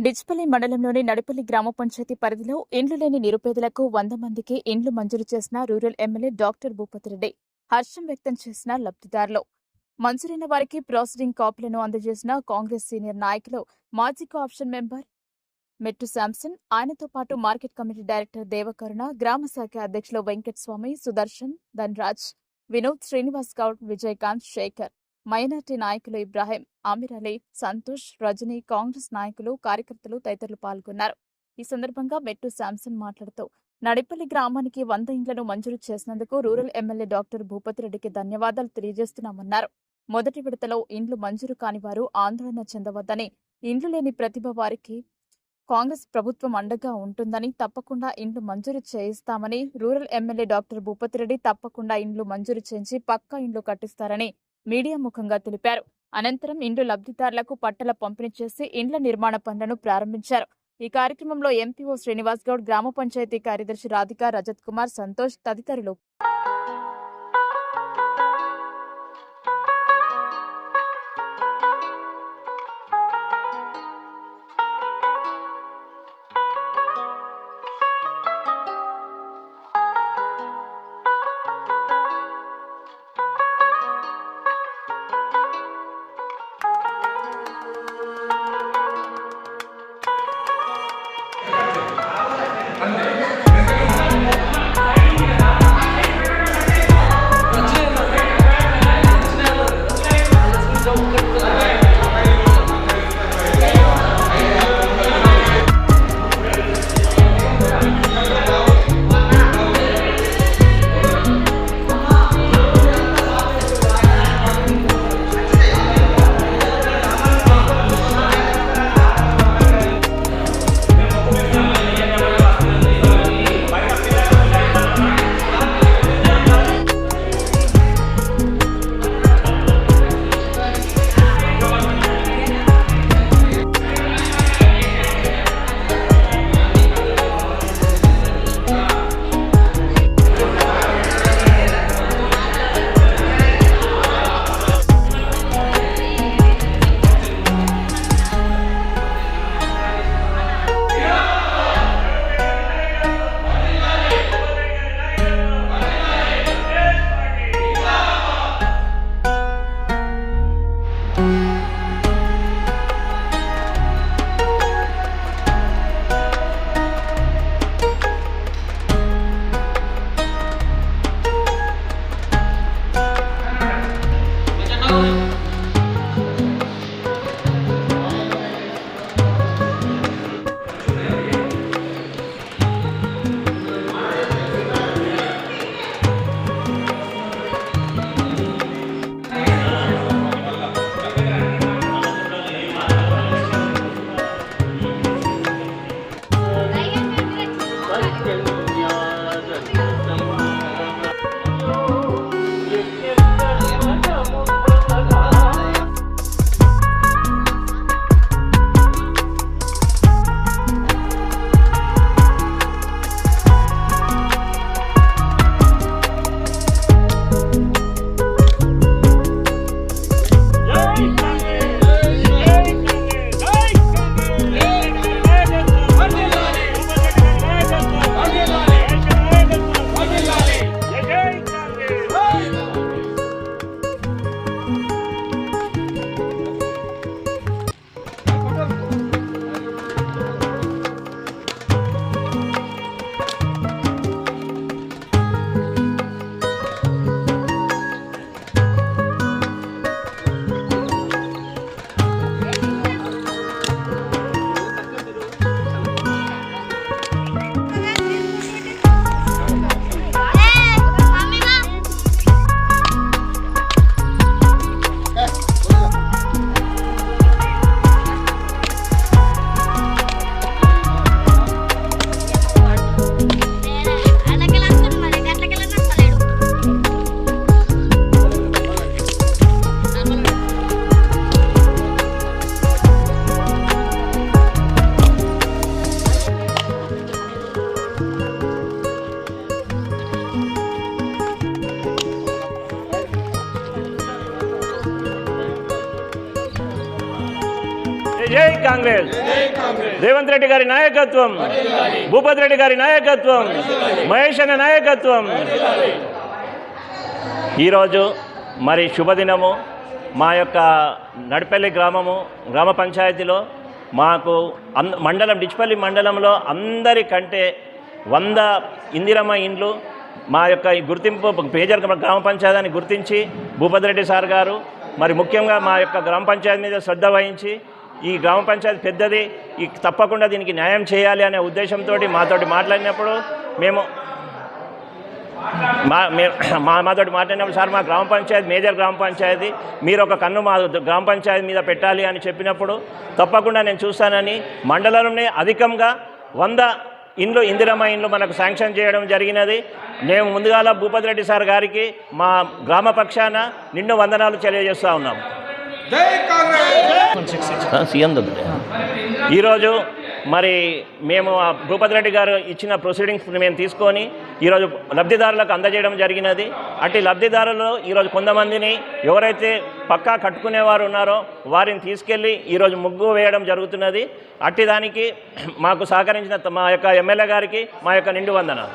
డిచ్పల్లి మండలంలోని నడిపల్లి గ్రామ పంచాయతీ పరిధిలో ఇండ్లు లేని నిరుపేదలకు 100 మందికి ఇండ్లు మంజూరు చేసిన రూరల్ ఎమ్మెల్యే డాక్టర్ భూపతిరెడ్డి హర్షం వ్యక్తం చేసిన లబ్ధిదారులు. మంజూరైన వారికి ప్రాసెసింగ్ కాపీలను అందజేసిన కాంగ్రెస్ సీనియర్ నాయకులు మాజీ కోఆప్షన్ మెంబర్ మెట్టు శాంసన్, ఆయనతో పాటు మార్కెట్ కమిటీ డైరెక్టర్ దేవకరుణ, గ్రామ శాఖ అధ్యక్షులు వెంకటస్వామి, సుదర్శన్, ధన్రాజ్, వినోద్, శ్రీనివాస్ గౌడ్, విజయకాంత్, శేఖర్, మైనార్టీ నాయకులు ఇబ్రాహీం, ఆమిర్ అలీ, సంతోష్, రజనీ, కాంగ్రెస్ నాయకులు, కార్యకర్తలు తదితరులు పాల్గొన్నారు. ఈ సందర్భంగా మెట్టు శాంసన్ మాట్లాడుతూ నడిపల్లి గ్రామానికి 100 ఇండ్లను మంజూరు చేసినందుకు రూరల్ ఎమ్మెల్యే డాక్టర్ భూపతిరెడ్డికి ధన్యవాదాలు తెలియజేస్తున్నామన్నారు. మొదటి విడతలో ఇండ్లు మంజూరు కాని వారు ఆందోళన చెందవద్దని, ఇండ్లు లేని ప్రతిభ వారికి కాంగ్రెస్ ప్రభుత్వం అండగా ఉంటుందని, తప్పకుండా ఇండ్లు మంజూరు చేయిస్తామని, రూరల్ ఎమ్మెల్యే డాక్టర్ భూపతిరెడ్డి తప్పకుండా ఇండ్లు మంజూరు చేయించి పక్కా ఇండ్లు కట్టిస్తారని మీడియా ముఖంగా తెలిపారు. అనంతరం ఇండ్లు లబ్ధిదారులకు పట్టాల పంపిణీ చేసి ఇండ్ల నిర్మాణ పనులను ప్రారంభించారు. ఈ కార్యక్రమంలో ఎంపీఓ శ్రీనివాస్ గౌడ్, గ్రామ పంచాయతీ కార్యదర్శి రాధిక, రజత్ కుమార్, సంతోష్ తదితరులు జై కాంగ్రెస్. రేవంత్ రెడ్డి గారి నాయకత్వం, భూపతి రెడ్డి గారి నాయకత్వం, మహేష్ అన్న నాయకత్వం. ఈరోజు మరి శుభదినము. మా యొక్క నడిపల్లి గ్రామ పంచాయతీలో మాకు మండలం డిచ్పల్లి మండలంలో అందరికంటే 100 ఇందిరమ్మ ఇండ్లు మా యొక్క గుర్తింపు మేజర్ గ్రామ పంచాయతీని గుర్తించి భూపతి రెడ్డి సార్ గారు మరి ముఖ్యంగా మా యొక్క గ్రామ పంచాయతీ మీద శ్రద్ధ వహించి ఈ గ్రామ పంచాయతీ పెద్దది, ఈ తప్పకుండా దీనికి న్యాయం చేయాలి అనే ఉద్దేశంతో మాతోటి మాట్లాడినప్పుడు మాతోటి మాట్లాడినప్పుడు సార్ మా గ్రామ పంచాయతీ మేజర్ గ్రామ పంచాయతీ, మీరు ఒక కన్ను మా గ్రామ పంచాయతీ మీద పెట్టాలి అని చెప్పినప్పుడు తప్పకుండా నేను చూస్తానని మండలంలోనే అధికంగా 100 ఇండ్లు ఇందిరమ్మ ఇండ్లు మనకు శాంక్షన్ చేయడం జరిగినది. మేము ముందుగాల భూపతి రెడ్డి సార్ గారికి మా గ్రామ పక్షాన నిండు వందనాలు తెలియజేస్తూ ఉన్నాం. ఈరోజు మరి మేము భూపతి రెడ్డి గారు ఇచ్చిన ప్రొసీడింగ్స్ మేము తీసుకొని ఈరోజు లబ్ధిదారులకు అందజేయడం జరిగినది. అట్టి లబ్ధిదారులు ఈరోజు కొంతమందిని ఎవరైతే పక్కా కట్టుకునేవారు ఉన్నారో వారిని తీసుకెళ్ళి ఈరోజు ముగ్గు వేయడం జరుగుతున్నది. అట్టి దానికి మాకు సహకరించిన మా యొక్క ఎమ్మెల్యే గారికి మా యొక్క నిండు వందనాలు.